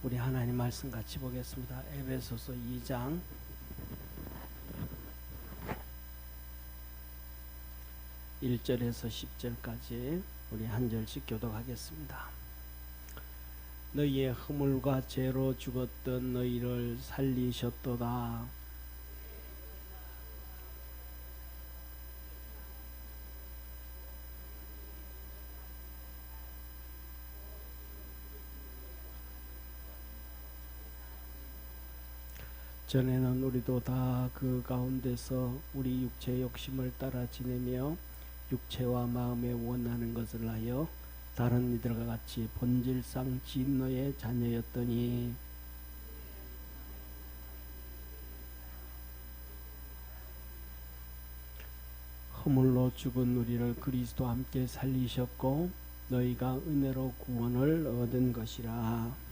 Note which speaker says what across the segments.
Speaker 1: 우리 하나님 말씀 같이 보겠습니다. 에베소서 2장 1절에서 10절까지 우리 한 절씩 교독하겠습니다. 너희의 허물과 죄로 죽었던 너희를 살리셨도다. 전에는 우리도 다 그 가운데서 우리 육체의 욕심을 따라 지내며 육체와 마음에 원하는 것을 하여 다른 이들과 같이 본질상 진노의 자녀였더니 허물로 죽은 우리를 그리스도와 함께 살리셨고 너희가 은혜로 구원을 얻은 것이라.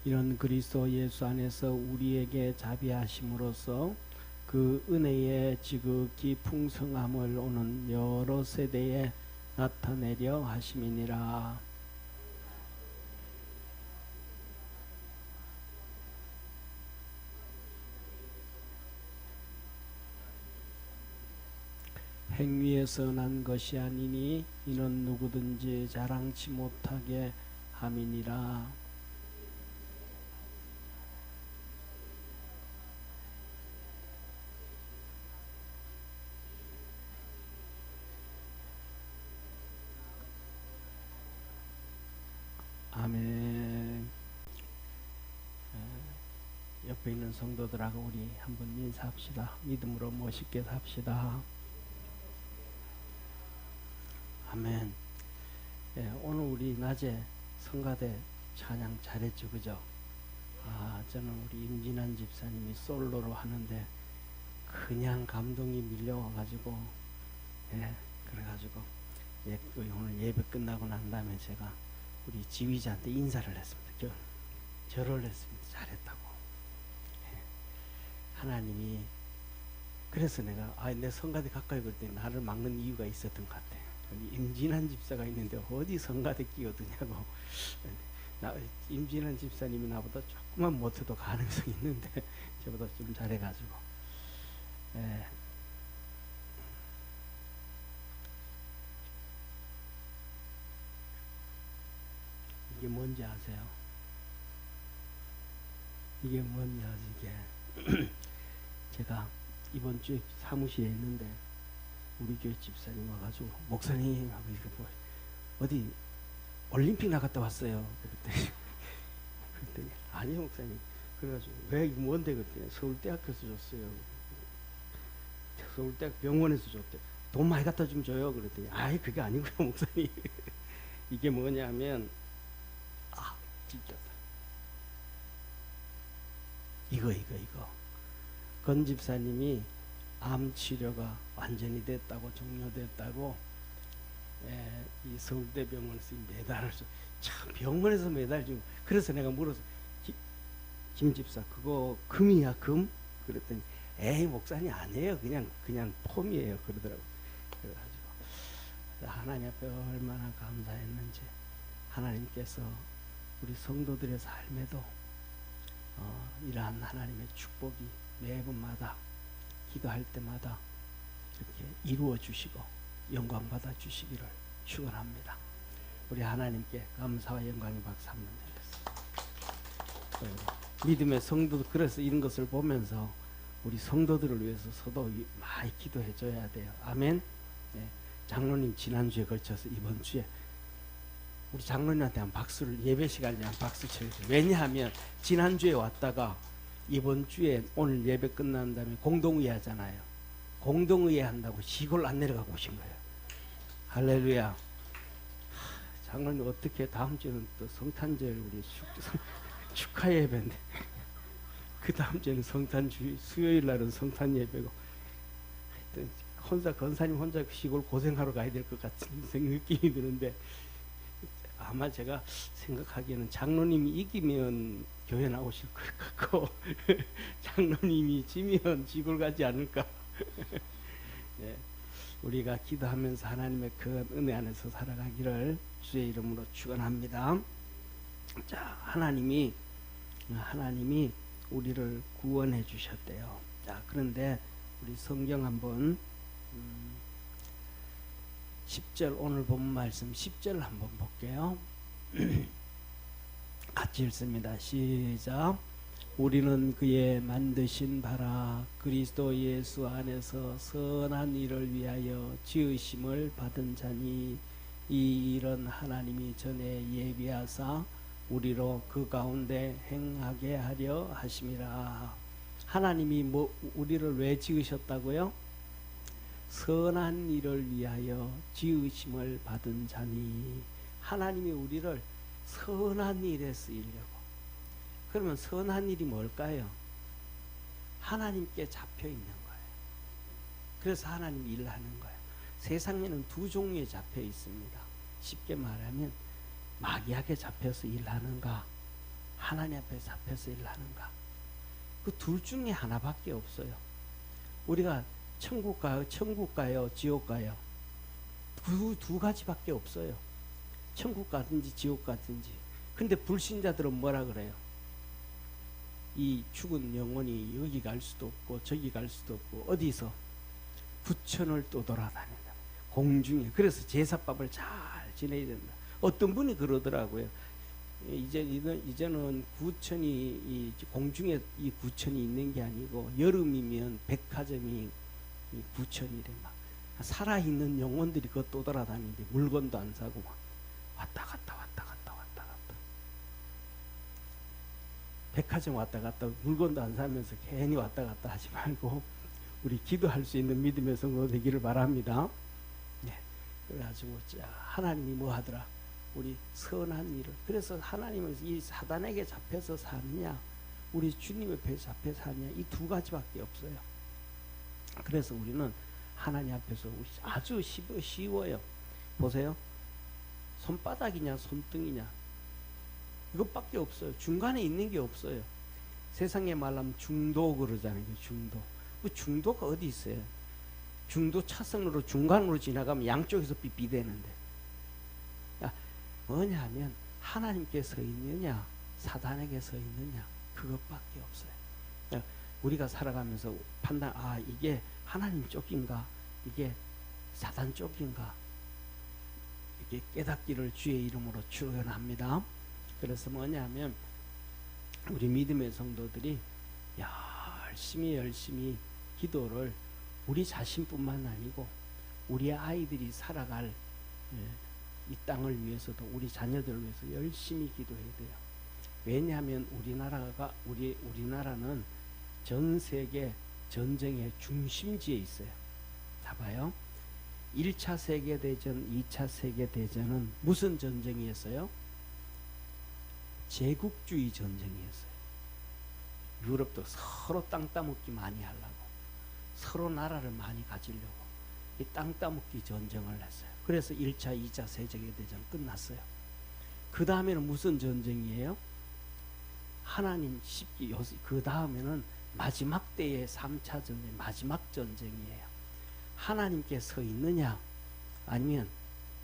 Speaker 1: 이런 그리스도 예수 안에서 우리에게 자비하심으로써 그 은혜의 지극히 풍성함을 오는 여러 세대에 나타내려 하심이니라. 행위에서 난 것이 아니니 이는 누구든지 자랑치 못하게 함이니라. 아멘. 옆에 있는 성도들하고 우리 한번 인사합시다. 믿음으로 멋있게 삽시다. 아멘. 오늘 우리 낮에 성가대 찬양 잘했죠, 그죠? 저는 우리 임진환 집사님이 솔로로 하는데 그냥 감동이 밀려와가지고, 그래가지고 오늘 예배 끝나고 난 다음에 제가 우리 지휘자한테 인사를 했습니다. 절을 했습니다. 잘했다고. 하나님이 그래서 내가 내 성가대 가까이 볼 때 나를 막는 이유가 있었던 것 같아. 임진환 집사가 있는데 어디 성가대 끼어드냐고. 임진환 집사님이 나보다 조금만 못해도 가능성이 있는데 저보다 좀 잘해가지고. 이게 뭔지 아세요? 이게 뭔지 아시게? 제가 이번 주에 사무실에 있는데 우리 교회 집사님 와가지고 목사님 하고 이렇게 어디 올림픽 나갔다 왔어요. 그랬더니 아니요 목사님. 그래가지고 왜 이거 뭔데 그랬더니 서울대학교에서 줬어요. 서울대학 병원에서 줬대. 돈 많이 갖다 좀 줘요. 그랬더니 아이 그게 아니고요 목사님. 이게 뭐냐면 진짜 이거 건 집사님이 암 치료가 완전히 됐다고 종료됐다고 이 서울대병원에서 매달을 참 병원에서 매달 주고 그래서 내가 물어서 김 집사 그거 금이야 금? 그랬더니 에이 목사님 아니에요 그냥 폼이에요 그러더라고. 그래가지고 하나님 앞에 얼마나 감사했는지 하나님께서 우리 성도들의 삶에도 이러한 하나님의 축복이 매번마다 기도할 때마다 이렇게 이루어 주시고 영광 받아 주시기를 축원합니다. 우리 하나님께 감사와 영광의 박수 한번 드리겠습니다. 믿음의 성도들 그래서 이런 것을 보면서 우리 성도들을 위해서 서도 많이 기도해 줘야 돼요. 아멘. 장로님 지난주에 걸쳐서 이번 주에 우리 장로님한테 한 박수를 예배 시간에 한 박수 쳐주세요. 왜냐하면 지난주에 왔다가 이번 주에 오늘 예배 끝난 다음에 공동의회 하잖아요. 공동의회 한다고 시골 안 내려가고 오신 거예요. 할렐루야. 장로님 어떻게 다음 주는 또 성탄절 우리 축하 예배인데 그 다음 주에는 성탄주 수요일 날은 성탄 예배고 하여튼 혼자 건사님 혼자 시골 고생하러 가야 될 것 같은 느낌이 드는데 아마 제가 생각하기에는 장로님이 이기면 교회 나오실 것 같고 장로님이 지면 시골 가지 않을까. 우리가 기도하면서 하나님의 그 은혜 안에서 살아가기를 주의 이름으로 축원합니다. 자, 하나님이 우리를 구원해 주셨대요. 자, 그런데 우리 성경 한번 10절 오늘 본 말씀 10절 한번 볼게요. 같이 읽습니다. 시작. 우리는 그의 만드신 바라 그리스도 예수 안에서 선한 일을 위하여 지으심을 받은 자니 이 일은 하나님이 전에 예비하사 우리로 그 가운데 행하게 하려 하심이라. 하나님이 우리를 왜 지으셨다고요? 선한 일을 위하여 지으심을 받은 자니. 하나님이 우리를 선한 일에 쓰이려고. 그러면 선한 일이 뭘까요? 하나님께 잡혀 있는 거예요. 그래서 하나님이 일하는 거예요. 세상에는 두 종류에 잡혀 있습니다. 쉽게 말하면 마귀에게 잡혀서 일하는가, 하나님 앞에 잡혀서 일하는가. 그 둘 중에 하나밖에 없어요. 우리가 천국 가요, 지옥 가요. 두 가지밖에 없어요. 천국 가든지 지옥 가든지. 근데 불신자들은 뭐라 그래요? 이 죽은 영혼이 여기 갈 수도 없고 저기 갈 수도 없고 어디서 부천을 또 돌아다닌다. 공중에. 그래서 제사밥을 잘 지내야 된다. 어떤 분이 그러더라고요. 이제는 구천이 공중에 이 구천이 있는 게 아니고 여름이면 백화점이 이 구천이래. 막 살아있는 영혼들이 그거 또 돌아다니는데 물건도 안 사고 막 왔다 갔다. 백화점 왔다 갔다 물건도 안 사면서 괜히 왔다 갔다 하지 말고 우리 기도할 수 있는 믿음의 성도 되기를 바랍니다. 네. 그래가지고 하나님이 뭐 하더라? 우리 선한 일을. 그래서 하나님은 이 사단에게 잡혀서 사느냐, 우리 주님 앞에 잡혀서 사느냐, 이 두 가지밖에 없어요. 그래서 우리는 하나님 앞에서 아주 쉬워요. 보세요. 손바닥이냐 손등이냐 이것밖에 없어요. 중간에 있는 게 없어요. 세상에 말하면 중도 그러잖아요. 중도. 그 중도가 어디 있어요? 중도 차선으로 중간으로 지나가면 양쪽에서 삐삐대는데. 뭐냐 하면 하나님께 서 있느냐 사단에게 서 있느냐 그것밖에 없어요. 우리가 살아가면서 판단, 이게 하나님 쪽인가 이게 사단 쪽인가 이게 깨닫기를 주의 이름으로 축원합니다. 그래서 뭐냐면 우리 믿음의 성도들이 열심히 기도를 우리 자신뿐만 아니고 우리 아이들이 살아갈 이 땅을 위해서도 우리 자녀들을 위해서 열심히 기도해야 돼요. 왜냐하면 우리나라는 전 세계 전쟁의 중심지에 있어요. 자 봐요. 1차 세계대전, 2차 세계대전은 무슨 전쟁이었어요? 제국주의 전쟁이었어요. 유럽도 서로 땅 따먹기 많이 하려고, 서로 나라를 많이 가지려고 이 땅 따먹기 전쟁을 했어요. 그래서 1차, 2차 세계대전 끝났어요. 그 다음에는 무슨 전쟁이에요? 하나님 십기, 그 다음에는 마지막 때의 3차 전쟁, 마지막 전쟁이에요. 하나님께 서 있느냐 아니면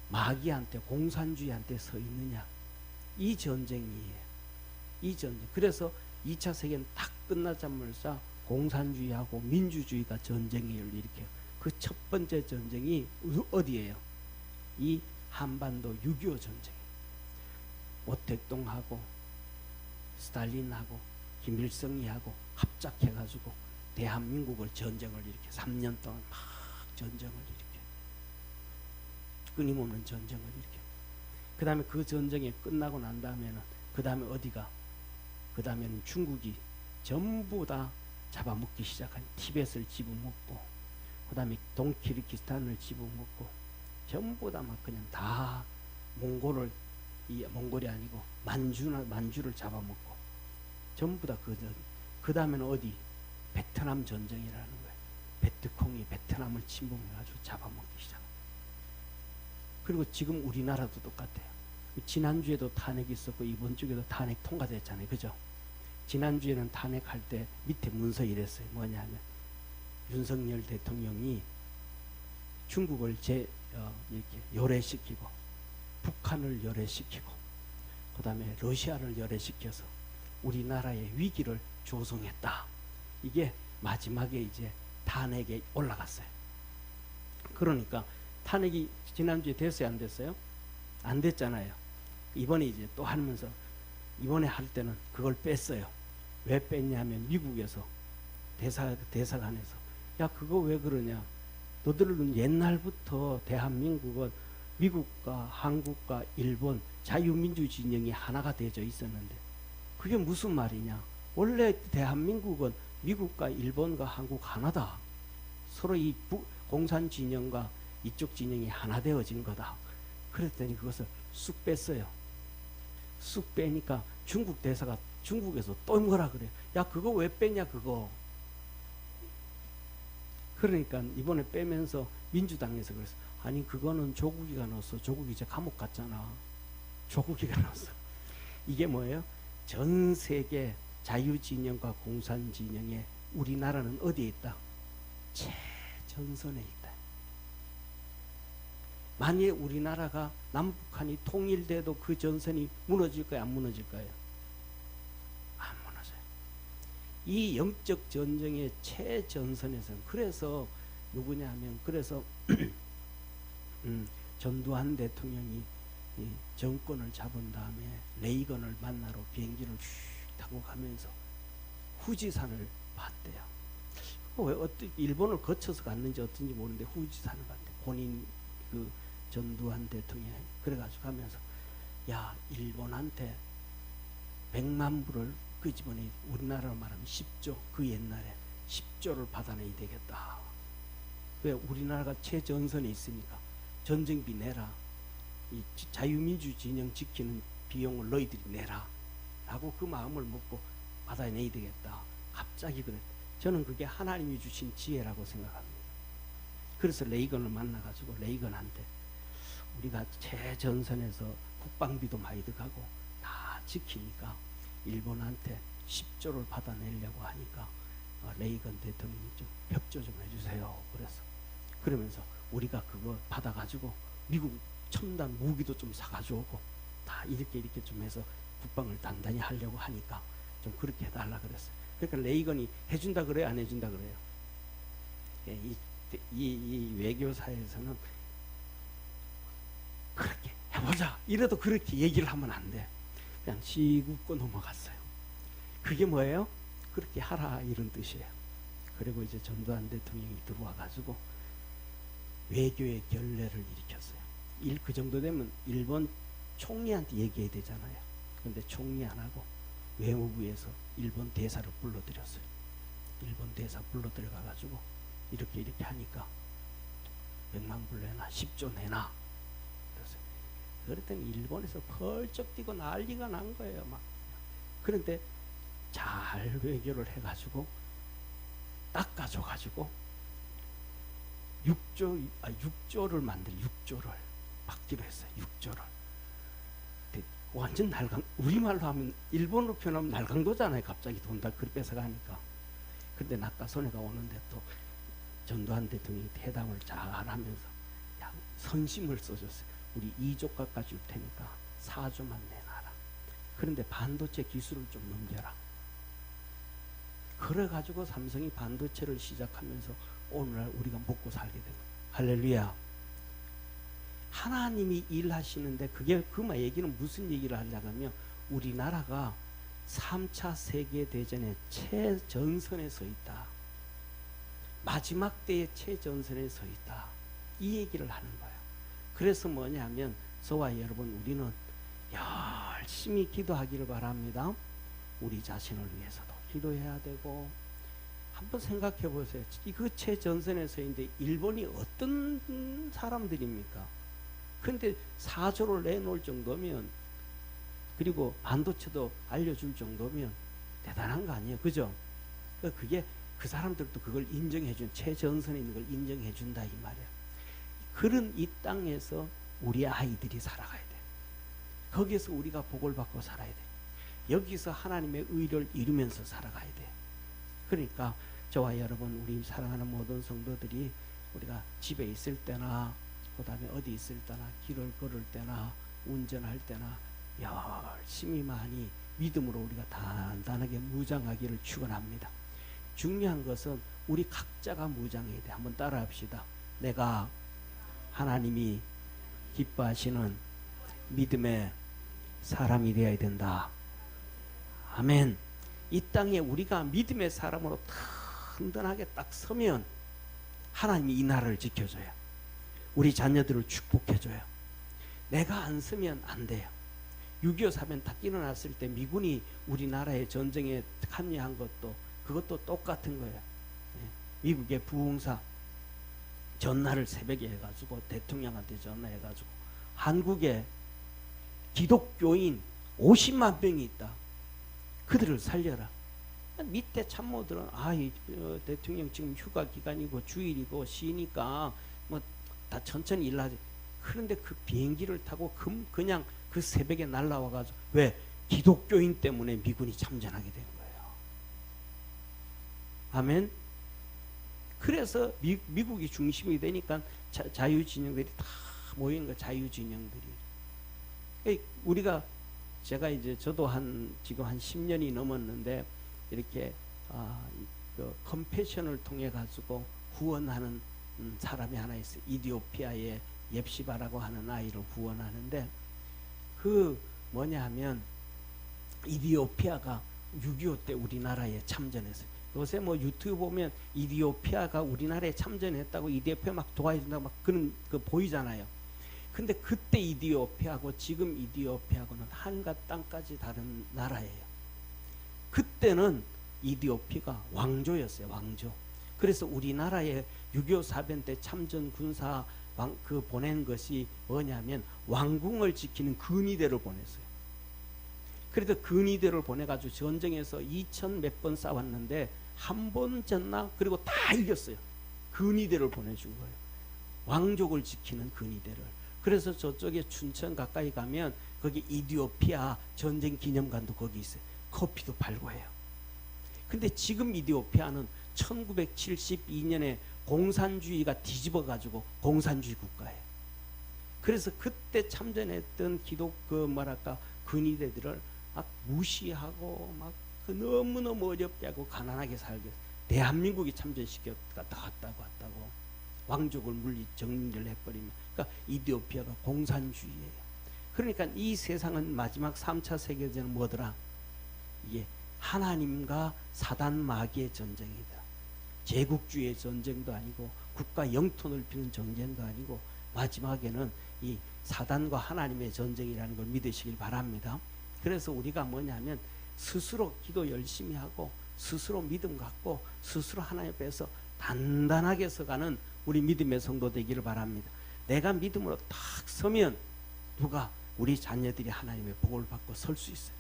Speaker 1: 마귀한테, 공산주의한테 서 있느냐, 이 전쟁이에요. 이 전쟁. 그래서 2차 세계는 딱 끝나자마자 공산주의하고 민주주의가 전쟁을 일으켜요. 그 첫 번째 전쟁이 어디예요? 이 한반도 6.25 전쟁. 모택동하고 스탈린하고 김일성이하고 합작해가지고 대한민국을 전쟁을 일으켜 3년 동안 막 전쟁을 일으켜 끊임없는 전쟁을 일으켜. 그 다음에 그 전쟁이 끝나고 난 다음에는 그 다음에 어디가? 그 다음에는 중국이 전부 다 잡아먹기 시작한 티벳을 집어먹고 그 다음에 동키르기스탄을 집어먹고 전부 다 막 그냥 다 몽골이 아니고 만주를 잡아먹고 전부 다 그 다음에는 어디? 베트남 전쟁이라는 거예요. 베트콩이 베트남을 침공해가지고 잡아먹기 시작. 그리고 지금 우리나라도 똑같아요. 지난주에도 탄핵이 있었고 이번 주에도 탄핵 통과됐잖아요. 그죠? 지난주에는 탄핵할 때 밑에 문서 이랬어요. 뭐냐면 윤석열 대통령이 중국을 이렇게 열애시키고 북한을 열애시키고 그 다음에 러시아를 열애시켜서 우리나라의 위기를 조성했다. 이게 마지막에 이제 탄핵에 올라갔어요. 그러니까 탄핵이 지난주에 됐어요, 안 됐어요? 안 됐잖아요. 이번에 이제 또 하면서 이번에 할 때는 그걸 뺐어요. 왜 뺐냐면 미국에서 대사관에서 야 그거 왜 그러냐, 너들은 옛날부터 대한민국은 미국과 한국과 일본 자유민주 진영이 하나가 되어져 있었는데 그게 무슨 말이냐, 원래 대한민국은 미국과 일본과 한국 하나다, 서로 이 공산 진영과 이쪽 진영이 하나 되어진 거다. 그랬더니 그것을 쑥 뺐어요. 쑥 빼니까 중국 대사가 중국에서 또 뭐라 그래, 야 그거 왜 빼냐 그거. 그러니까 이번에 빼면서 민주당에서 그래서 아니 그거는 조국이가 넣었어. 조국이 이제 감옥 갔잖아. 조국이가 넣었어. 이게 뭐예요? 전 세계 자유진영과 공산진영에 우리나라는 어디에 있다? 최전선에 있다. 만약에 우리나라가 남북한이 통일돼도 그 전선이 무너질까요? 안 무너질까요? 안 무너져요. 이 영적 전쟁의 최전선에서는 그래서 누구냐 하면 그래서 전두환 대통령이 이 정권을 잡은 다음에 레이건을 만나러 비행기를 슉 타고 가면서 후지산을 봤대요. 왜 어떻게 일본을 거쳐서 갔는지 어떤지 모르는데 후지산을 봤대. 본인 그 전두환 대통령이 그래가지고 가면서 야 일본한테 100만 불을 끄집어내, 우리나라로 말하면 10조, 그 옛날에 10조를 받아내야 되겠다. 왜? 우리나라가 최전선에 있으니까 전쟁비 내라, 이 자유민주 진영 지키는 비용을 너희들이 내라 라고 그 마음을 먹고 받아내야 되겠다. 갑자기 그래. 저는 그게 하나님이 주신 지혜라고 생각합니다. 그래서 레이건을 만나가지고 레이건한테 우리가 최전선에서 국방비도 많이 들어가고 다 지키니까 일본한테 10조를 받아내려고 하니까 레이건 대통령이 좀 협조 좀 해주세요. 그래서 그러면서 우리가 그거 받아가지고 미국 첨단 무기도 좀 사가지고 오고 다 이렇게 좀 해서 국방을 단단히 하려고 하니까 좀 그렇게 해달라 그랬어요. 그러니까 레이건이 해준다 그래요, 안 해준다 그래요? 예, 이 외교사에서는 그렇게 해보자 이래도 그렇게 얘기를 하면 안 돼. 그냥 시굽고 넘어갔어요. 그게 뭐예요? 그렇게 하라 이런 뜻이에요. 그리고 이제 전두환 대통령이 들어와 가지고 외교의 결례를 일으켰어요. 그 정도 되면 일본 총리한테 얘기해야 되잖아요. 그런데 총리 안 하고 외무부에서 일본 대사를 불러들였어요. 일본 대사 불러들여가 가지고 이렇게 하니까 100만 불 내놔, 10조 내놔. 그랬더니 일본에서 펄쩍 뛰고 난리가 난 거예요. 막. 그런데 잘 외교를 해가지고 닦아줘가지고 6조를 만들어 6조를 받기로 했어요. 6조를. 완전 우리말로 하면 일본으로 표현하면 날강도잖아요. 갑자기 돈 다 그렇게 뺏어가니까. 근데 낙가손해가 오는데 또 전두환 대통령이 대담을 잘 하면서 선심을 써줬어요. 우리 2조까지 줄 테니까 4조만 내놔라. 그런데 반도체 기술을 좀 넘겨라. 그래가지고 삼성이 반도체를 시작하면서 오늘날 우리가 먹고 살게 되는 거예요. 할렐루야. 하나님이 일하시는데 그게 그 얘기는 무슨 얘기를 하려고 하면 우리나라가 3차 세계대전의 최전선에 서 있다. 마지막 때의 최전선에 서 있다. 이 얘기를 하는 거예요. 그래서 뭐냐면 저와 여러분 우리는 열심히 기도하기를 바랍니다. 우리 자신을 위해서도 기도해야 되고 한번 생각해 보세요. 그 최전선에 서 있는데 일본이 어떤 사람들입니까? 근데 4조를 내놓을 정도면 그리고 반도체도 알려줄 정도면 대단한 거 아니에요. 그죠? 그게 그 사람들도 그걸 인정해준 최전선에 있는 걸 인정해준다 이 말이에요. 그런 이 땅에서 우리 아이들이 살아가야 돼. 거기서 우리가 복을 받고 살아야 돼. 여기서 하나님의 의를 이루면서 살아가야 돼. 그러니까 저와 여러분 우리 사랑하는 모든 성도들이 우리가 집에 있을 때나 그 다음에 어디 있을 때나 길을 걸을 때나 운전할 때나 열심히 많이 믿음으로 우리가 단단하게 무장하기를 축원합니다. 중요한 것은 우리 각자가 무장해야 돼. 한번 따라 합시다. 내가 하나님이 기뻐하시는 믿음의 사람이 되어야 된다. 아멘. 이 땅에 우리가 믿음의 사람으로 든든하게 딱 서면 하나님이 이 나라를 지켜줘요. 우리 자녀들을 축복해줘요. 내가 안 서면 안 돼요. 6.25 사변 딱 일어났을 때 미군이 우리나라의 전쟁에 참여한 것도 그것도 똑같은 거예요. 미국의 부흥사 전화를 새벽에 해가지고 대통령한테 전화해가지고 한국에 기독교인 50만 명이 있다. 그들을 살려라. 밑에 참모들은 대통령 지금 휴가 기간이고 주일이고 쉬니까 뭐 다 천천히 일하지. 그런데 그 비행기를 타고 그냥 그 새벽에 날라와가지고 왜? 기독교인 때문에 미군이 참전하게 된 거예요. 아멘. 그래서 미국이 중심이 되니까 자유진영들이 다 모이는 거예요. 자유진영들이. 우리가 제가 이제 저도 지금 한 10년이 넘었는데 이렇게 컴패션을 통해 가지고 구원하는 사람이 하나 있어요. 이디오피아의 옙시바라고 하는 아이를 구원하는데 그 뭐냐 하면 이디오피아가 6.25 때 우리나라에 참전했어요. 요새 뭐 유튜브 보면 이디오피아가 우리나라에 참전했다고 이디오피아 막 도와준다고 막 그런 거 보이잖아요. 근데 그때 이디오피아하고 지금 이디오피아하고는 하늘과 땅까지 다른 나라예요. 그때는 이디오피아가 왕조였어요. 왕조. 그래서 우리나라에 6.25 사변 때 참전 군사 보낸 것이 뭐냐면 왕궁을 지키는 근위대를 보냈어요. 그래서 근위대를 보내가지고 전쟁에서 2000 몇 번 싸웠는데 한 번 졌나? 그리고 다 이겼어요. 근위대를 보내준 거예요. 왕족을 지키는 근위대를. 그래서 저쪽에 춘천 가까이 가면 거기 이디오피아 전쟁 기념관도 거기 있어요. 커피도 팔고 해요. 근데 지금 이디오피아는 1972년에 공산주의가 뒤집어가지고 공산주의 국가예요. 그래서 그때 참전했던 근위대들을 막 무시하고 막 너무너무 어렵게 하고 가난하게 살게 대한민국이 참전시켰다 왔다고 왕족을 정리를 해버리면 그러니까 이디오피아가 공산주의예요. 그러니까 이 세상은 마지막 3차 세계대전은 뭐더라? 이게 하나님과 사단 마귀의 전쟁이다. 제국주의의 전쟁도 아니고 국가 영토 넓히는 전쟁도 아니고 마지막에는 이 사단과 하나님의 전쟁이라는 걸 믿으시길 바랍니다. 그래서 우리가 뭐냐면 스스로 기도 열심히 하고 스스로 믿음 갖고 스스로 하나님 앞에서 단단하게 서가는 우리 믿음의 성도 되기를 바랍니다. 내가 믿음으로 딱 서면 누가 우리 자녀들이 하나님의 복을 받고 설 수 있어요.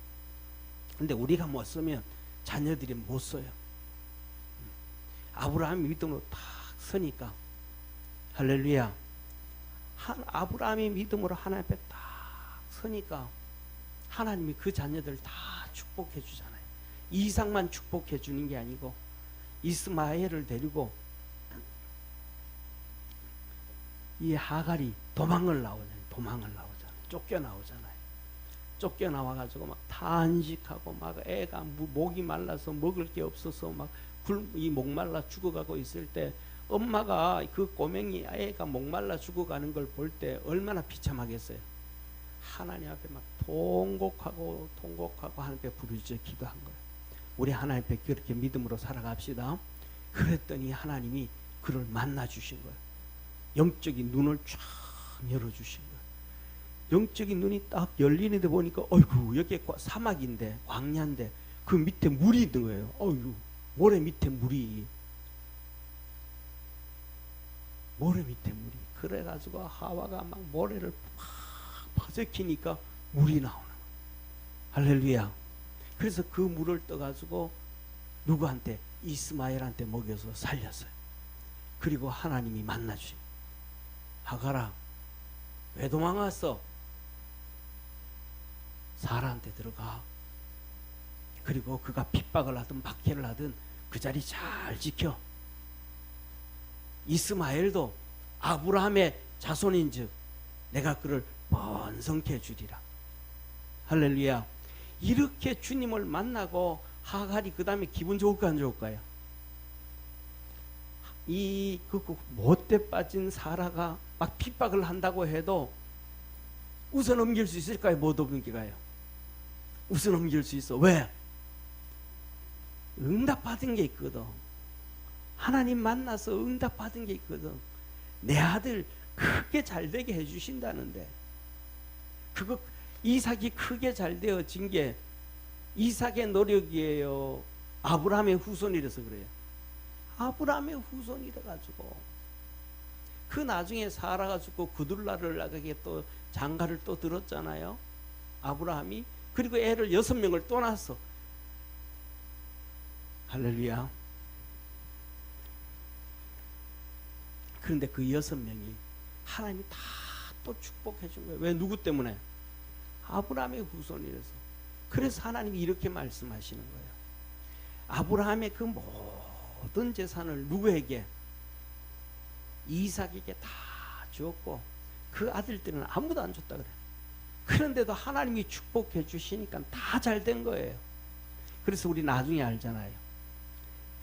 Speaker 1: 근데 우리가 못 서면 자녀들이 못 서요. 아브라함이 믿음으로 딱 서니까 할렐루야. 아브라함이 믿음으로 하나님 앞에 딱 서니까 하나님이 그 자녀들을 다 축복해 주잖아요. 이삭만 축복해 주는 게 아니고 이스마엘을 데리고 이 하갈이 도망을 나오잖아요. 쫓겨나오잖아요. 쫓겨나와가지고 막 탄식하고 막 애가 목이 말라서 먹을 게 없어서 막 이 목말라 죽어가고 있을 때 엄마가 그 꼬맹이 애가 목말라 죽어가는 걸 볼 때 얼마나 비참하겠어요. 하나님 앞에 막 통곡하고 하나님 앞에 부르짖어 기도한 거예요. 우리 하나님 앞에 그렇게 믿음으로 살아갑시다. 그랬더니 하나님이 그를 만나 주신 거예요. 영적인 눈을 쫙 열어주신 거예요. 영적인 눈이 딱 열리는데 보니까 어이구 여기 사막인데 광야인데 그 밑에 물이 있는 거예요. 어이구 모래 밑에 물이 그래가지고 하와가 막 모래를 팍 퍼적이니까 물이 나오는 거예요. 할렐루야. 그래서 그 물을 떠가지고 누구한테? 이스마엘한테 먹여서 살렸어요. 그리고 하나님이 만나주신 하갈아 왜 도망왔어? 사라한테 들어가. 그리고 그가 핍박을 하든 박해를 하든 그 자리 잘 지켜. 이스마엘도 아브라함의 자손인즉 내가 그를 번성케 해주리라. 할렐루야. 이렇게 주님을 만나고 하갈이 그 다음에 기분 좋을까 안 좋을까요? 그 못돼 빠진 사라가 막 핍박을 한다고 해도 웃어 넘길 수 있을까요? 못 넘기가요. 웃어 넘길 수 있어. 왜? 응답받은 게 있거든. 하나님 만나서 응답받은 게 있거든. 내 아들 크게 잘되게 해주신다는데, 그거 이삭이 크게 잘 되어진 게 이삭의 노력이에요? 아브라함의 후손이라서 그래요? 아브라함의 후손이라 가지고. 그 나중에 사라가 죽고 그둘라를 나가게 또 장가를 또 들었잖아요, 아브라함이. 그리고 애를 6명을 또 낳았어. 할렐루야. 그런데 그 6명이 하나님이 다 또 축복해 준 거예요. 왜? 누구 때문에? 아브라함의 후손이라서. 그래서 하나님이 이렇게 말씀하시는 거예요. 아브라함의 그 모든 재산을 누구에게? 이삭에게 다 주었고 그 아들들은 아무도 안 줬다 그래. 그런데도 하나님이 축복해 주시니까 다 잘 된 거예요. 그래서 우리 나중에 알잖아요.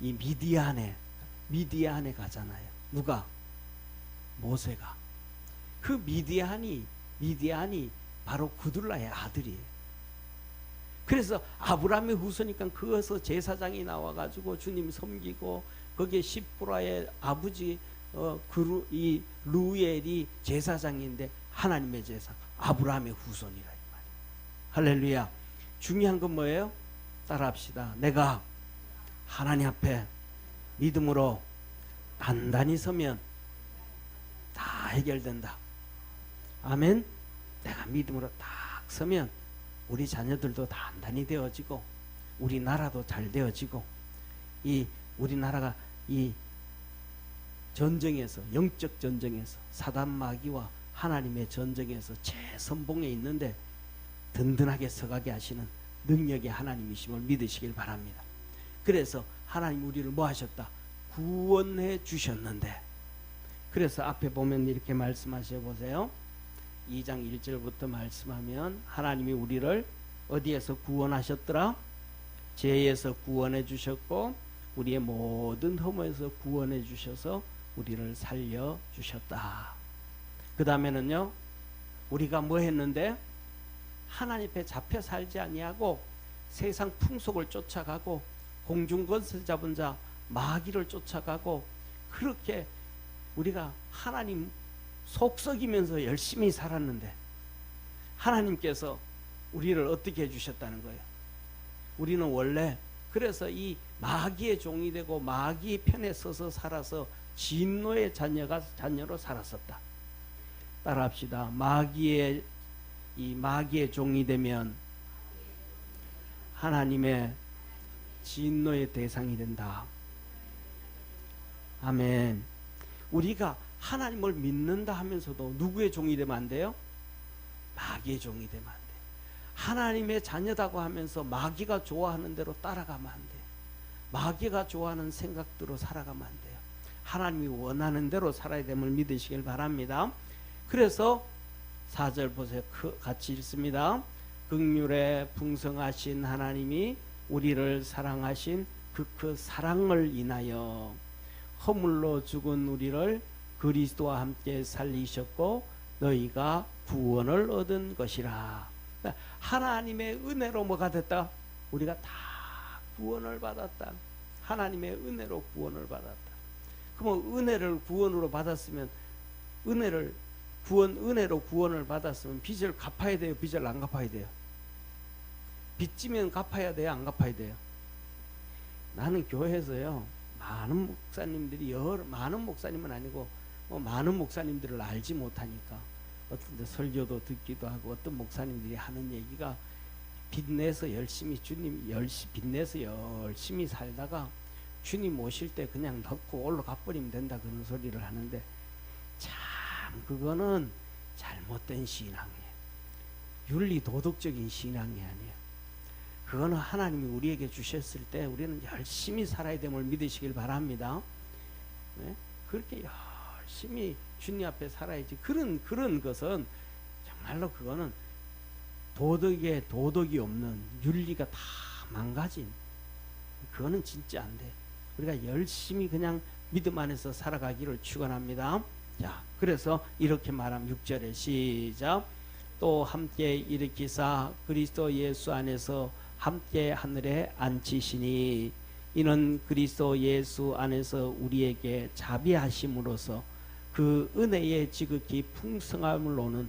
Speaker 1: 이 미디안에 가잖아요. 누가? 모세가. 그 미디안이 바로 그둘라의 아들이에요. 그래서 아브라함의 후손이니까 그어서 제사장이 나와가지고 주님 섬기고, 거기에 시프라의 아버지 이 루엘이 제사장인데 하나님의 제사, 아브라함의 후손이라 이 말이에요. 할렐루야. 중요한 건 뭐예요? 따라합시다. 내가 하나님 앞에 믿음으로 단단히 서면 다 해결된다. 아멘. 내가 믿음으로 딱 서면 우리 자녀들도 단단히 되어지고 우리 나라도 잘 되어지고, 이 우리나라가 이 전쟁에서, 영적 전쟁에서, 사단 마귀와 하나님의 전쟁에서 최선봉에 있는데 든든하게 서가게 하시는 능력의 하나님이심을 믿으시길 바랍니다. 그래서 하나님 우리를 뭐 하셨다? 구원해 주셨는데, 그래서 앞에 보면 이렇게 말씀하셔 보세요. 2장 1절부터 말씀하면 하나님이 우리를 어디에서 구원하셨더라? 죄에서 구원해 주셨고 우리의 모든 허물에서 구원해 주셔서 우리를 살려 주셨다. 그 다음에는요, 우리가 뭐 했는데? 하나님 앞에 잡혀 살지 아니하고 세상 풍속을 쫓아가고 공중권세 잡은 자 마귀를 쫓아가고, 그렇게 우리가 하나님 속썩이면서 열심히 살았는데 하나님께서 우리를 어떻게 해주셨다는 거예요? 우리는 원래 그래서 이 마귀의 종이 되고 마귀의 편에 서서 살아서 진노의 자녀로 살았었다. 따라합시다. 마귀의 종이 되면 하나님의 진노의 대상이 된다. 아멘. 우리가 하나님을 믿는다 하면서도 누구의 종이 되면 안 돼요? 마귀의 종이 되면 안 돼요. 하나님의 자녀다고 하면서 마귀가 좋아하는 대로 따라가면 안 돼요. 마귀가 좋아하는 생각대로 살아가면 안 돼요. 하나님이 원하는 대로 살아야 됨을 믿으시길 바랍니다. 그래서 4절 보세요. 같이 읽습니다. 긍휼에 풍성하신 하나님이 우리를 사랑하신 그 사랑을 인하여 허물로 죽은 우리를 그리스도와 함께 살리셨고 너희가 구원을 얻은 것이라. 하나님의 은혜로 뭐가 됐다? 우리가 다 구원을 받았다. 하나님의 은혜로 구원을 받았다. 그러면 은혜를 구원으로 받았으면 은혜로 구원을 받았으면 빚을 갚아야 돼요? 빚을 안 갚아야 돼요? 빚지면 갚아야 돼요? 안 갚아야 돼요? 나는 교회에서요, 많은 목사님들이, 많은 목사님은 아니고 많은 목사님들을 알지 못하니까 어떤 데 설교도 듣기도 하고, 어떤 목사님들이 하는 얘기가 빚내서 열심히 빚내서 열심히 살다가 주님 오실 때 그냥 넣고 올라가 버리면 된다, 그런 소리를 하는데, 참 그거는 잘못된 신앙이에요. 윤리 도덕적인 신앙이 아니에요. 그거는 하나님이 우리에게 주셨을 때 우리는 열심히 살아야 됨을 믿으시길 바랍니다. 네? 그렇게 열심히 주님 앞에 살아야지. 그런 것은 정말로 그거는 도덕이 없는, 윤리가 다 망가진, 그거는 진짜 안 돼. 우리가 열심히 그냥 믿음 안에서 살아가기를 축원합니다. 자, 그래서 이렇게 말하면 6절에 시작. 또 함께 일으키사 그리스도 예수 안에서 함께 하늘에 앉히시니 이는 그리스도 예수 안에서 우리에게 자비하심으로써 그 은혜의 지극히 풍성함으로는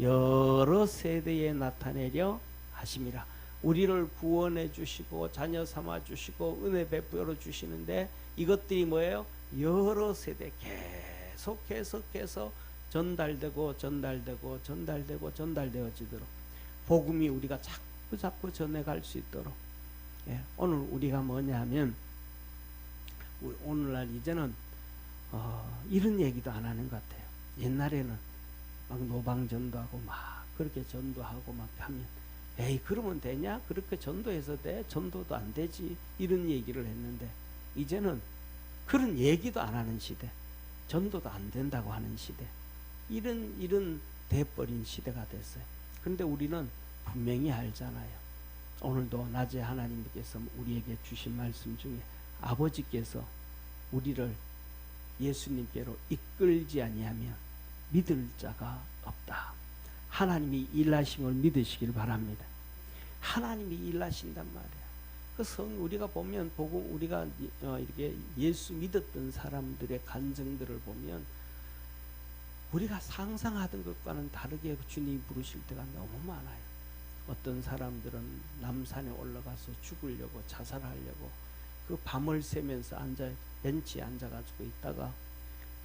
Speaker 1: 여러 세대에 나타내려 하심이라. 우리를 구원해 주시고 자녀 삼아 주시고 은혜 베풀어 주시는데 이것들이 뭐예요? 여러 세대 계속해서 전달되어지도록 복음이 우리가 자꾸 전해갈 수 있도록. 예, 오늘 우리가 뭐냐 하면 오늘날 이제는 이런 얘기도 안 하는 것 같아요. 옛날에는 막 노방전도하고 막 그렇게 전도하고 막 하면 에이 그러면 되냐? 그렇게 전도해서 돼? 전도도 안 되지. 이런 얘기를 했는데 이제는 그런 얘기도 안 하는 시대, 전도도 안 된다고 하는 시대, 이런 돼버린 시대가 됐어요. 그런데 우리는 분명히 알잖아요. 오늘도 낮에 하나님께서 우리에게 주신 말씀 중에 아버지께서 우리를 예수님께로 이끌지 아니하면 믿을 자가 없다. 하나님이 일하심을 믿으시길 바랍니다. 하나님이 일하신단 말이야. 우리가 보면 우리가 이렇게 예수 믿었던 사람들의 간증들을 보면 우리가 상상하던 것과는 다르게 주님이 부르실 때가 너무 많아요. 어떤 사람들은 남산에 올라가서 죽으려고 자살하려고 그 밤을 새면서 벤치에 앉아가지고 있다가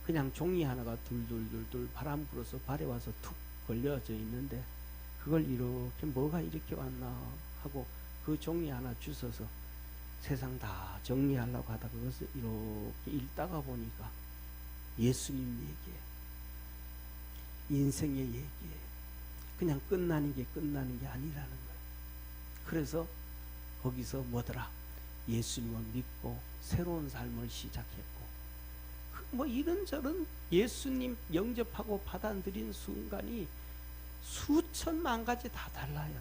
Speaker 1: 그냥 종이 하나가 둘둘둘둘 바람 불어서 발에 와서 툭 걸려져 있는데 그걸 이렇게 뭐가 이렇게 왔나 하고 그 종이 하나 주워서 세상 다 정리하려고 하다가 그것을 이렇게 읽다가 보니까 예수님 얘기예요. 인생의 얘기예요. 그냥 끝나는 게 아니라는 거예요. 그래서 거기서 뭐더라? 예수님을 믿고 새로운 삶을 시작했고 뭐 이런저런 예수님 영접하고 받아들인 순간이 수천만 가지 다 달라요.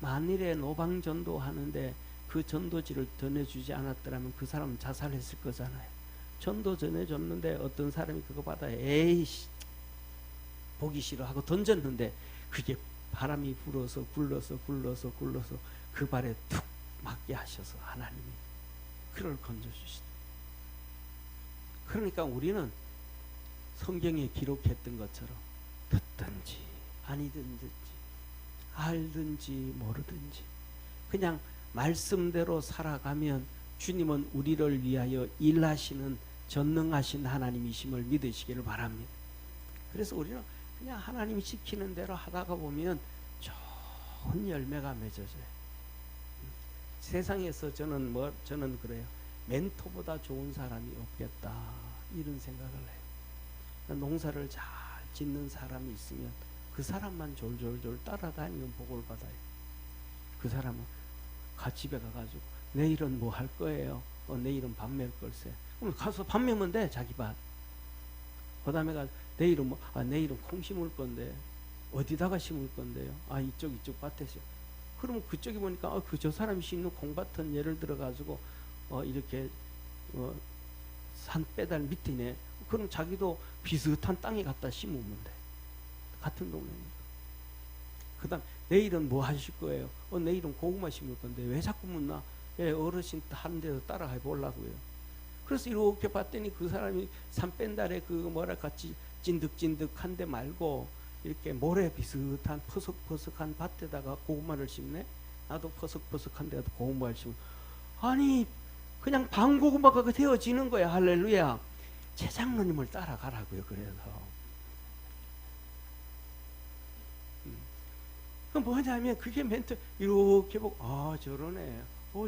Speaker 1: 만일에 노방전도 하는데 그 전도지를 전해주지 않았더라면 그 사람은 자살했을 거잖아요. 전도 전해줬는데 어떤 사람이 그거 받아 에이씨 보기 싫어하고 던졌는데 그게 바람이 불어서 굴러서 그 발에 툭 맞게 하셔서 하나님이 그를 건져주시다. 그러니까 우리는 성경에 기록했던 것처럼 듣든지 아니든지 알든지 모르든지 그냥 말씀대로 살아가면 주님은 우리를 위하여 일하시는 전능하신 하나님이심을 믿으시기를 바랍니다. 그래서 우리는 그냥 하나님이 시키는 대로 하다가 보면 좋은 열매가 맺어져요. 세상에서 저는 그래요. 멘토보다 좋은 사람이 없겠다 이런 생각을 해요. 농사를 잘 짓는 사람이 있으면 그 사람만 졸졸졸 따라다니는 복을 받아요. 그 사람은 집에 가가지고 내일은 뭐 할 거예요? 내일은 밥 맬 걸세. 그럼 가서 밥 매면 돼 자기 밭. 그 다음에 내일은 내일은 콩 심을 건데 어디다가 심을 건데요? 이쪽 밭에서. 그러면 그쪽에 보니까 저 사람이 심는 콩밭은 예를 들어 가지고 이렇게 산 빼달 밑이네. 그럼 자기도 비슷한 땅에 갖다 심으면 돼. 같은 동네니까. 그 다음 내일은 뭐 하실 거예요? 내일은 고구마 심을 건데 왜 자꾸 묻나? 어르신 하는 데서 따라가 보려고요. 그래서 이렇게 봤더니 그 사람이 산 뺀달에 같이 찐득찐득한 데 말고 이렇게 모래 비슷한 퍼석퍼석한 밭에다가 고구마를 심네. 나도 퍼석퍼석한 데다 고구마를 심어. 아니 그냥 방고구마가 되어지는 거야. 할렐루야. 최장로님을 따라가라고요. 그래서 그럼 뭐냐면 그게 멘트 이렇게 보고 저러네.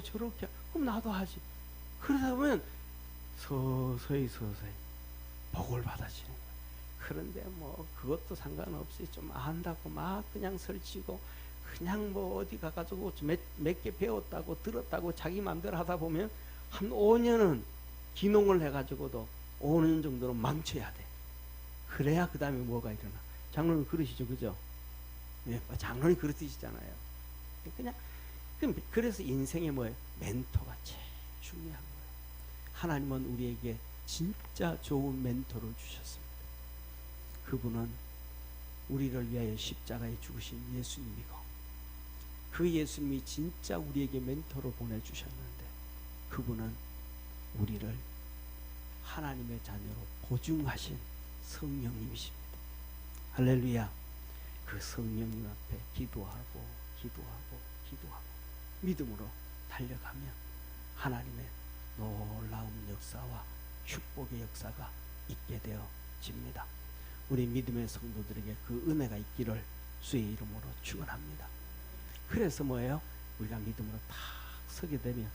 Speaker 1: 저렇게 그럼 나도 하지. 그러다 보면 서서히 복을 받아지는 거야. 그런데 뭐 그것도 상관없이 좀 안다고 막 그냥 설치고 그냥 뭐 어디 가가지고 몇 개 배웠다고 들었다고 자기 마음대로 하다 보면 한 5년은 기농을 해가지고도 5년 정도는 망쳐야 돼. 그래야 그 다음에 뭐가 일어나. 장로님 그러시죠, 그죠? 네, 장로님 그러시잖아요. 그냥 그래서 인생에 뭐예요? 멘토가 제일 중요한 거예요. 하나님은 우리에게 진짜 좋은 멘토를 주셨습니다. 그분은 우리를 위하여 십자가에 죽으신 예수님이고, 그 예수님이 진짜 우리에게 멘토로 보내주셨는데, 그분은 우리를 하나님의 자녀로 보증하신 성령님이십니다. 할렐루야. 그 성령님 앞에 기도하고 믿음으로 달려가면 하나님의 놀라운 역사와 축복의 역사가 있게 되어집니다. 우리 믿음의 성도들에게 그 은혜가 있기를 주의 이름으로 축원합니다. 그래서 뭐예요? 우리가 믿음으로 딱 서게 되면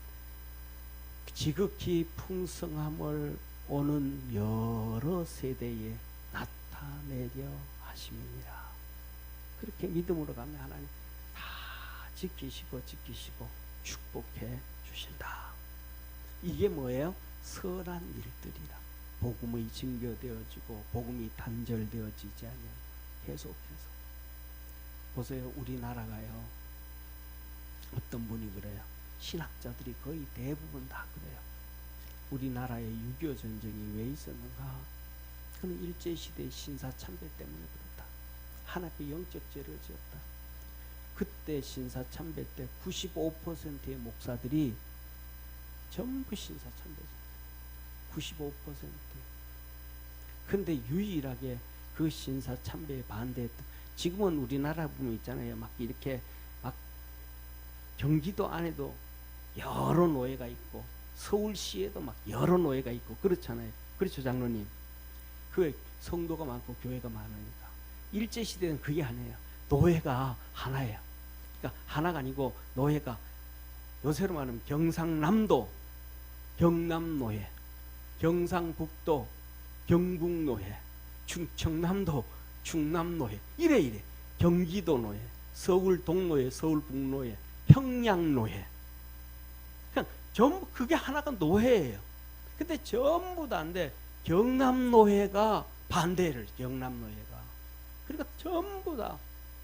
Speaker 1: 지극히 풍성함을 오는 여러 세대에 나타내려 하심이니라. 그렇게 믿음으로 가면 하나님 다 지키시고 축복해 주신다. 이게 뭐예요? 선한 일들이라. 복음이 증거되어지고 복음이 단절되어지지 않으면 계속해서. 보세요. 우리나라가요, 어떤 분이 그래요. 신학자들이 거의 대부분 다 그래요. 우리나라에 6.25 전쟁이 왜 있었는가? 그는 일제시대 신사참배 때문에 그렇다. 하나님의 영적 죄를 지었다. 그때 신사참배 때 95%의 목사들이 전부 신사참배자. 95%. 근데 유일하게 그 신사참배에 반대했던, 지금은 우리나라 보면 있잖아요. 막 이렇게 막 경기도 안에도 여러 노예가 있고 서울시에도 막 여러 노예가 있고 그렇잖아요. 그렇죠, 장로님? 그 성도가 많고 교회가 많으니까. 일제시대는 그게 아니에요. 노예가 하나예요. 그러니까 하나가 아니고 노예가, 요새로 말하면 경상남도 경남노예, 경상북도 경북노예, 충청남도 충남노예, 이래 경기도 노예, 서울 동노예, 서울 북노예, 평양노예. 그냥 전부 그게 하나가 노예예요. 근데 전부 다 안 돼. 경남노예가 반대를, 경남노예가. 그러니까 전부 다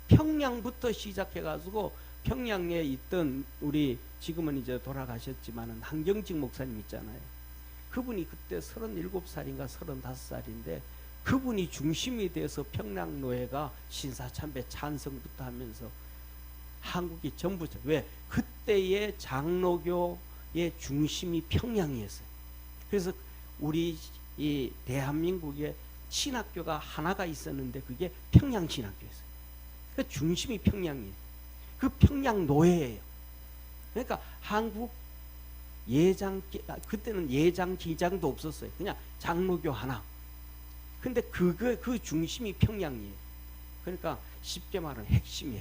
Speaker 1: 평양부터 시작해가지고, 평양에 있던 우리 지금은 이제 돌아가셨지만은 한경직 목사님 있잖아요. 그분이 그때 37살인가 35살인데 그분이 중심이 돼서 평양노예가 신사참배 찬성부터 하면서 한국이 전부, 왜? 그때의 장로교의 중심이 평양이었어요. 그래서 우리 이 대한민국에 신학교가 하나가 있었는데 그게 평양신학교였어요. 그 중심이 평양이에요. 그 평양 노예예요. 그러니까 한국 그때는 예장 기장도 없었어요. 그냥 장로교 하나. 근데 그 중심이 평양이에요. 그러니까 쉽게 말하면 핵심.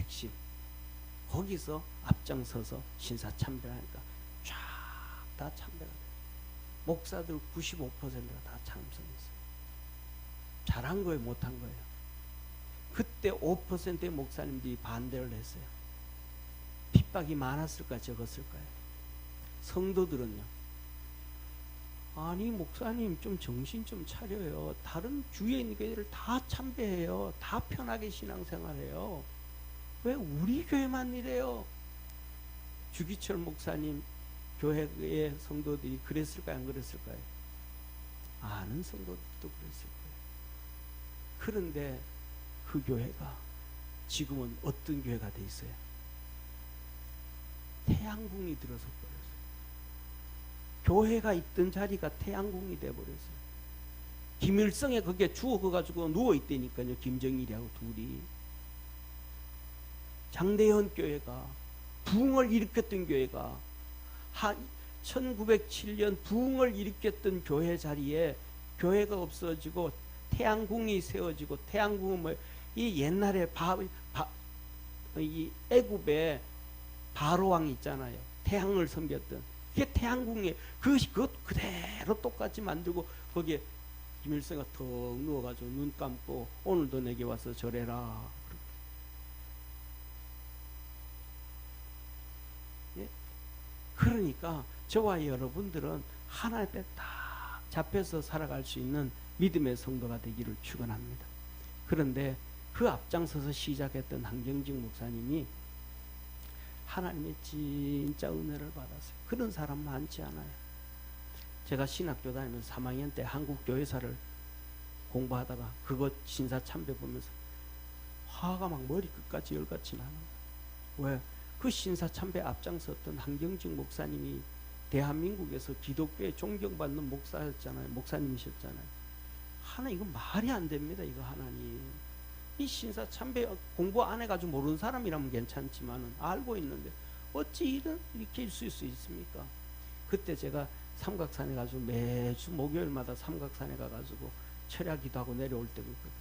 Speaker 1: 거기서 앞장서서 신사참배하니까 쫙 다 참배가 돼요. 목사들 95%가 다 참석했어요. 잘한 거예요, 못한 거예요? 그때 5%의 목사님들이 반대를 했어요. 핍박이 많았을까 적었을까요? 성도들은요, 아니 목사님 좀 정신 좀 차려요. 다른 주위에 있는 교회를 다 참배해요. 다 편하게 신앙생활해요. 왜 우리 교회만 이래요? 주기철 목사님 교회의 성도들이 그랬을까요, 안 그랬을까요? 아는 성도들도 그랬을 거예요. 그런데 그 교회가 지금은 어떤 교회가 돼 있어요? 태양궁이 들어서 버렸어요. 교회가 있던 자리가 태양궁이 돼 버렸어요. 김일성에 거기에 죽어가지고 누워 있다니까요. 김정일이하고 둘이. 장대현 교회가, 부흥을 일으켰던 교회가, 1907년 부흥을 일으켰던 교회 자리에 교회가 없어지고 태양궁이 세워지고, 태양궁은 뭐, 이 옛날에 이 애굽에 바로왕 있잖아요. 태양을 섬겼던. 그게 태양궁이에요. 그것 그대로 똑같이 만들고, 거기에 김일성이 턱 누워가지고 눈 감고 오늘도 내게 와서 절해라. 예? 그러니까 저와 여러분들은 하나님 앞에 다 잡혀서 살아갈 수 있는 믿음의 성도가 되기를 축원합니다. 그런데 그 앞장서서 시작했던 한경직 목사님이 하나님의 진짜 은혜를 받았어요. 그런 사람 많지 않아요. 제가 신학교 다니면서 3학년 때 한국 교회사를 공부하다가 그것 신사 참배 보면서 화가 막 머리 끝까지 열같이 나는 거예요. 왜? 그 신사 참배 앞장섰던 한경직 목사님이 대한민국에서 기독교에 존경받는 목사였잖아요. 목사님이셨잖아요. 하나님, 이거 말이 안 됩니다. 이거 하나님. 이 신사 참배 공부 안 해가지고 모르는 사람이라면 괜찮지만은 알고 있는데 어찌 이렇게 있을 수 있습니까? 그때 제가 삼각산에 가지고 매주 목요일마다 삼각산에 가가지고 철야 기도하고 내려올 때가 있거든요.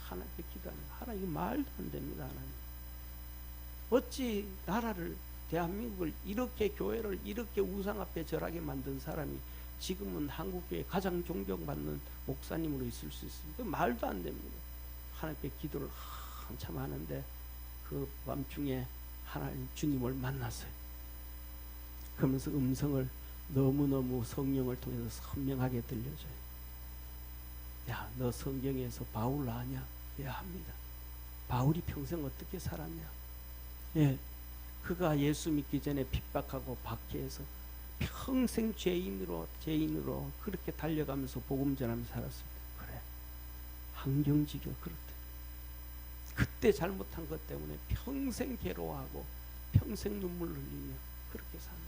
Speaker 1: 하나님께 기도하는, 하나님, 이거 말도 안 됩니다. 하나님, 어찌 나라를, 대한민국을 이렇게, 교회를 이렇게 우상 앞에 절하게 만든 사람이 지금은 한국교회 가장 존경받는 목사님으로 있을 수 있습니까? 말도 안 됩니다. 하나님께 기도를 한참 하는데 그 밤중에 하나님 주님을 만났어요. 그러면서 음성을 너무너무 성령을 통해서 선명하게 들려줘요. 야, 너 성경에서 바울 아냐? 예, 합니다. 바울이 평생 어떻게 살았냐? 예, 그가 예수 믿기 전에 핍박하고 박해해서 평생 죄인으로 그렇게 달려가면서 복음 전하면서 살았습니다. 그래, 한경직이 그렇대. 그때 잘못한 것 때문에 평생 괴로워하고 평생 눈물 흘리며 그렇게 산다.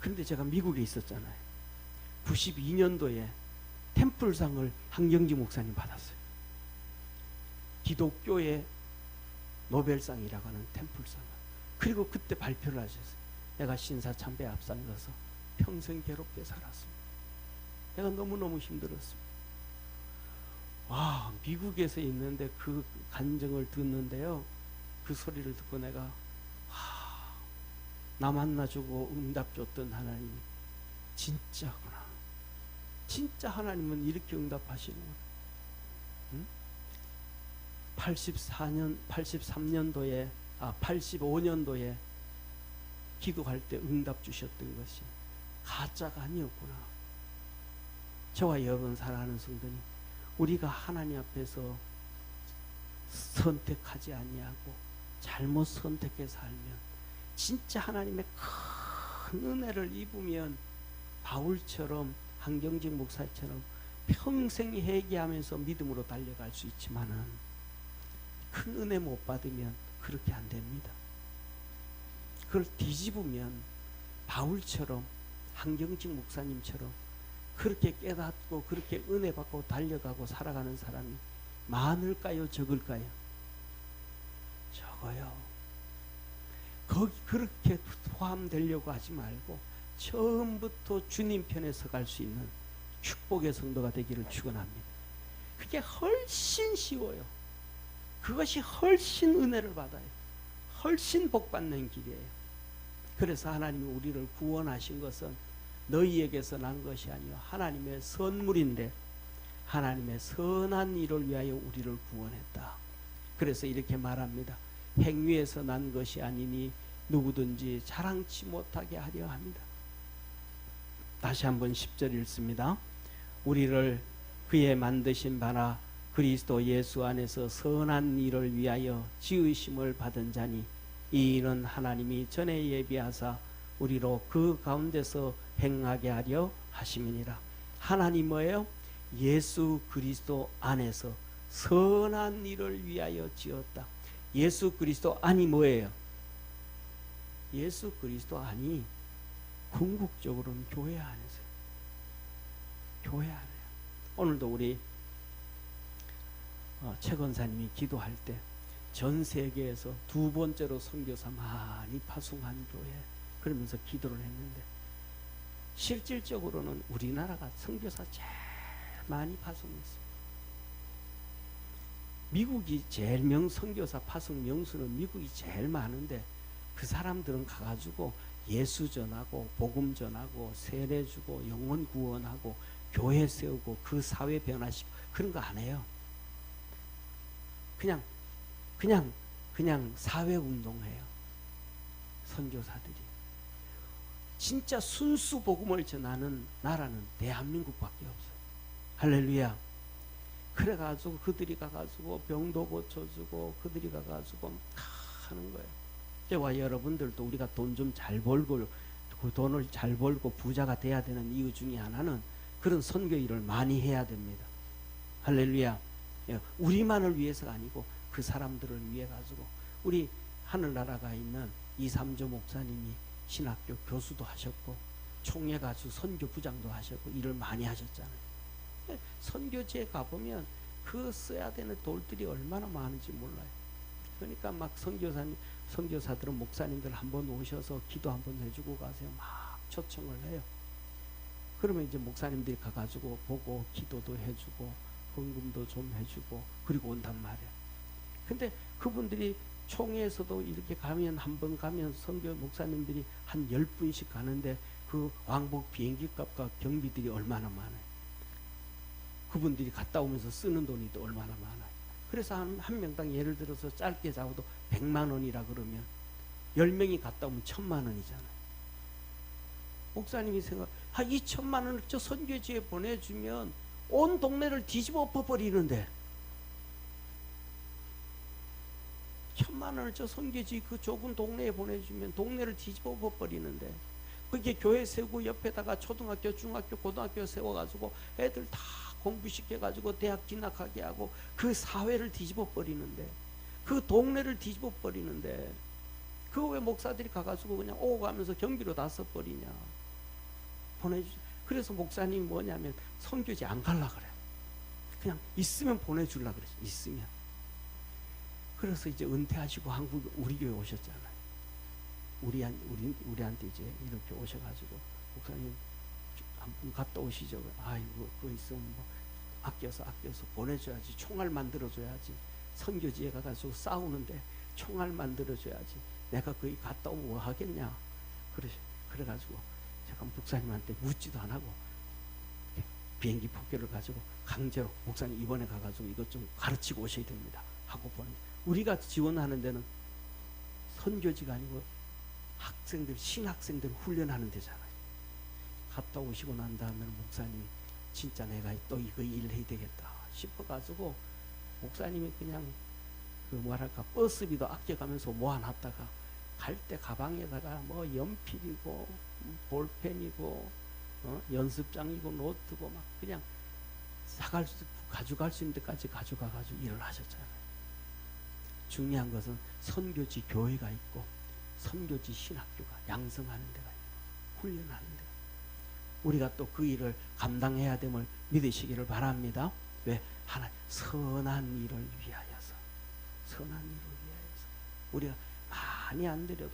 Speaker 1: 그런데 제가 미국에 있었잖아요. 92년도에 템플상을 한경직 목사님 받았어요. 기독교의 노벨상이라고 하는 템플상을. 그리고 그때 발표를 하셨어요. 내가 신사참배 앞장서서 평생 괴롭게 살았습니다. 내가 너무너무 힘들었습니다. 와, 미국에서 있는데 그 간증을 듣는데요, 그 소리를 듣고 내가, 와, 나 만나주고 응답 줬던 하나님이 진짜구나. 진짜 하나님은 이렇게 응답하시는구나. 응? 85년도에 기도할 때 응답 주셨던 것이 가짜가 아니었구나. 저와 여러분 사랑하는 성도님, 우리가 하나님 앞에서 선택하지 아니하고 잘못 선택해 살면 진짜 하나님의 큰 은혜를 입으면 바울처럼 한경직 목사처럼 평생 회개하면서 믿음으로 달려갈 수 있지만은 큰 은혜 못 받으면 그렇게 안 됩니다. 그걸 뒤집으면 바울처럼 한경직 목사님처럼 그렇게 깨닫고 그렇게 은혜 받고 달려가고 살아가는 사람이 많을까요? 적을까요? 적어요. 거기 그렇게 포함되려고 하지 말고 처음부터 주님 편에 서갈 수 있는 축복의 성도가 되기를 축원합니다. 그게 훨씬 쉬워요. 그것이 훨씬 은혜를 받아요. 훨씬 복받는 길이에요. 그래서 하나님이 우리를 구원하신 것은 너희에게서 난 것이 아니요 하나님의 선물인데 하나님의 선한 일을 위하여 우리를 구원했다. 그래서 이렇게 말합니다. 행위에서 난 것이 아니니 누구든지 자랑치 못하게 하려 합니다. 다시 한번 10절 읽습니다. 우리를 그의 만드신 바나 그리스도 예수 안에서 선한 일을 위하여 지으심을 받은 자니 이 일은 하나님이 전에 예비하사 우리로 그 가운데서 행하게 하려 하심이니라. 하나님 뭐예요? 예수 그리스도 안에서 선한 일을 위하여 지었다. 예수 그리스도 안이 뭐예요? 예수 그리스도 안이 궁극적으로는 교회 안에서요. 교회 안에요. 오늘도 우리 최 권사님이 기도할 때 전 세계에서 두 번째로 선교사 많이 파송한 교회 그러면서 기도를 했는데 실질적으로는 우리나라가 선교사 제일 많이 파송했어요. 미국이 제일 선교사 파송 명수는 미국이 제일 많은데 그 사람들은 가가지고 예수 전하고 복음 전하고 세례 주고 영혼 구원하고 교회 세우고 그 사회 변화시키고 그런 거 안 해요. 그냥 사회 운동해요. 선교사들이. 진짜 순수 복음을 전하는 나라는 대한민국밖에 없어요. 할렐루야. 그래가지고 그들이 가가지고 병도 고쳐주고 그들이 가가지고 다 하는 거예요. 저와 여러분들도 우리가 돈 좀 잘 벌고 그 돈을 잘 벌고 부자가 돼야 되는 이유 중에 하나는 그런 선교 일을 많이 해야 됩니다. 할렐루야. 우리만을 위해서가 아니고 그 사람들을 위해 가지고 우리 하늘나라가 있는 이삼조 목사님이 신학교 교수도 하셨고 총회 가수 선교 부장도 하셨고 일을 많이 하셨잖아요. 선교지에 가보면 그 써야 되는 돌들이 얼마나 많은지 몰라요. 그러니까 막 선교사들은 목사님들 한번 오셔서 기도 한번 해주고 가세요. 막 초청을 해요. 그러면 이제 목사님들이 가가지고 보고 기도도 해주고 헌금도 좀 해주고 그리고 온단 말이에요. 근데 그분들이 총회에서도 이렇게 가면 한 번 가면 선교 목사님들이 한 10분씩 가는데 그 왕복 비행기 값과 경비들이 얼마나 많아요. 그분들이 갔다 오면서 쓰는 돈이 또 얼마나 많아요. 그래서 한 명당 예를 들어서 짧게 잡아도 100만 원이라 그러면 10명이 갔다 오면 1000만 원이잖아요. 목사님이 이 1000만 원을 저 선교지에 보내주면 온 동네를 뒤집어 엎어버리는데 1000만 원을 저 선교지 그 좁은 동네에 보내주면 동네를 뒤집어 엎어버리는데 그게 교회 세우고 옆에다가 초등학교, 중학교, 고등학교 세워가지고 애들 다 공부시켜가지고 대학 진학하게 하고 그 사회를 뒤집어 버리는데 그 동네를 뒤집어 버리는데 그거 왜 목사들이 가가지고 그냥 오고 가면서 경비로 다 써버리냐. 보내주죠. 그래서 목사님이 뭐냐면 선교지 안 갈라 그래. 그냥 있으면 보내주려 그랬어. 있으면. 그래서 이제 은퇴하시고 한국 우리 교회 오셨잖아요. 우리한테 이제 이렇게 오셔가지고 목사님 한번 갔다 오시죠. 아이고 그거 있으면 뭐 아껴서 보내줘야지. 총알 만들어줘야지. 선교지에 가가지고 싸우는데 총알 만들어줘야지. 내가 거기 갔다 오면 뭐 하겠냐. 그래가지고 제가 목사님한테 묻지도 안 하고 비행기 표결을 가지고 강제로 목사님 이번에 가가지고 이것 좀 가르치고 오셔야 됩니다 하고 보내. 우리가 지원하는 데는 선교지가 아니고 신학생들 훈련하는 데잖아요. 갔다 오시고 난 다음에는 목사님이 진짜 내가 또 이거 일해야 되겠다 싶어가지고 목사님이 그냥 그 뭐랄까 버스비도 아껴가면서 모아놨다가 갈 때 가방에다가 뭐 연필이고 볼펜이고 연습장이고 노트고 막 그냥 가져갈 수 있는 데까지 가져가가지고 일을 하셨잖아요. 중요한 것은 선교지 교회가 있고 선교지 신학교가 양성하는 데가 있고 훈련하는 데가 우리가 또 그 일을 감당해야 됨을 믿으시기를 바랍니다. 왜? 하나님 선한 일을 위하여서 우리가 많이 안 드려도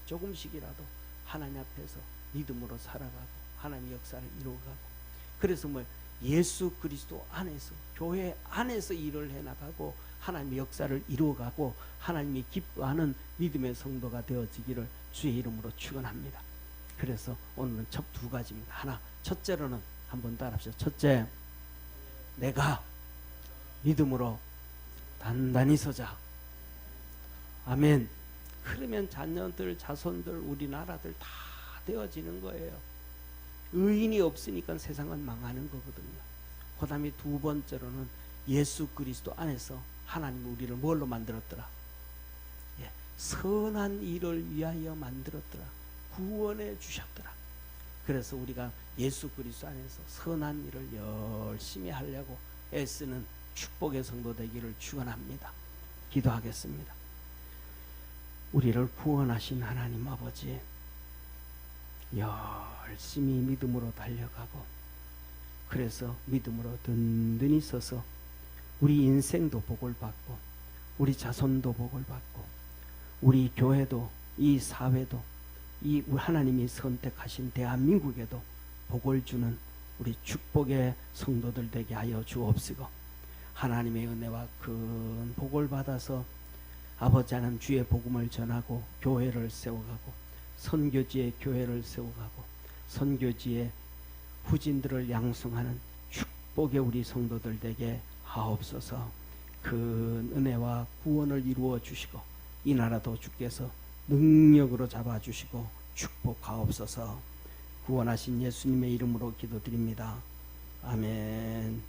Speaker 1: 조금씩이라도 하나님 앞에서 믿음으로 살아가고 하나님 역사를 이루어가고 그래서 뭐 예수 그리스도 안에서 교회 안에서 일을 해나가고 하나님의 역사를 이루어가고 하나님이 기뻐하는 믿음의 성도가 되어지기를 주의 이름으로 축원합니다. 그래서 오늘은 첫 두 가지입니다. 첫째로는 한번 따라합시다. 첫째, 내가 믿음으로 단단히 서자. 아멘. 그러면 자녀들, 자손들, 우리나라들 다 되어지는 거예요. 의인이 없으니까 세상은 망하는 거거든요. 그 다음에 두 번째로는 예수 그리스도 안에서 하나님 우리를 뭘로 만들었더라? 선한 일을 위하여 만들었더라. 구원해 주셨더라. 그래서 우리가 예수 그리스도 안에서 선한 일을 열심히 하려고 애쓰는 축복의 성도 되기를 축원합니다. 기도하겠습니다. 우리를 구원하신 하나님 아버지, 열심히 믿음으로 달려가고 그래서 믿음으로 든든히 서서 우리 인생도 복을 받고 우리 자손도 복을 받고 우리 교회도 이 사회도 이 하나님이 선택하신 대한민국에도 복을 주는 우리 축복의 성도들 되게 하여 주옵시고 하나님의 은혜와 큰 복을 받아서 아버지 하나님 주의 복음을 전하고 교회를 세워가고 선교지에 교회를 세워가고 선교지에 후진들을 양성하는 축복의 우리 성도들 되게 하옵소서. 큰 은혜와 구원을 이루어 주시고 이 나라도 주께서 능력으로 잡아주시고 축복하옵소서. 구원하신 예수님의 이름으로 기도드립니다. 아멘.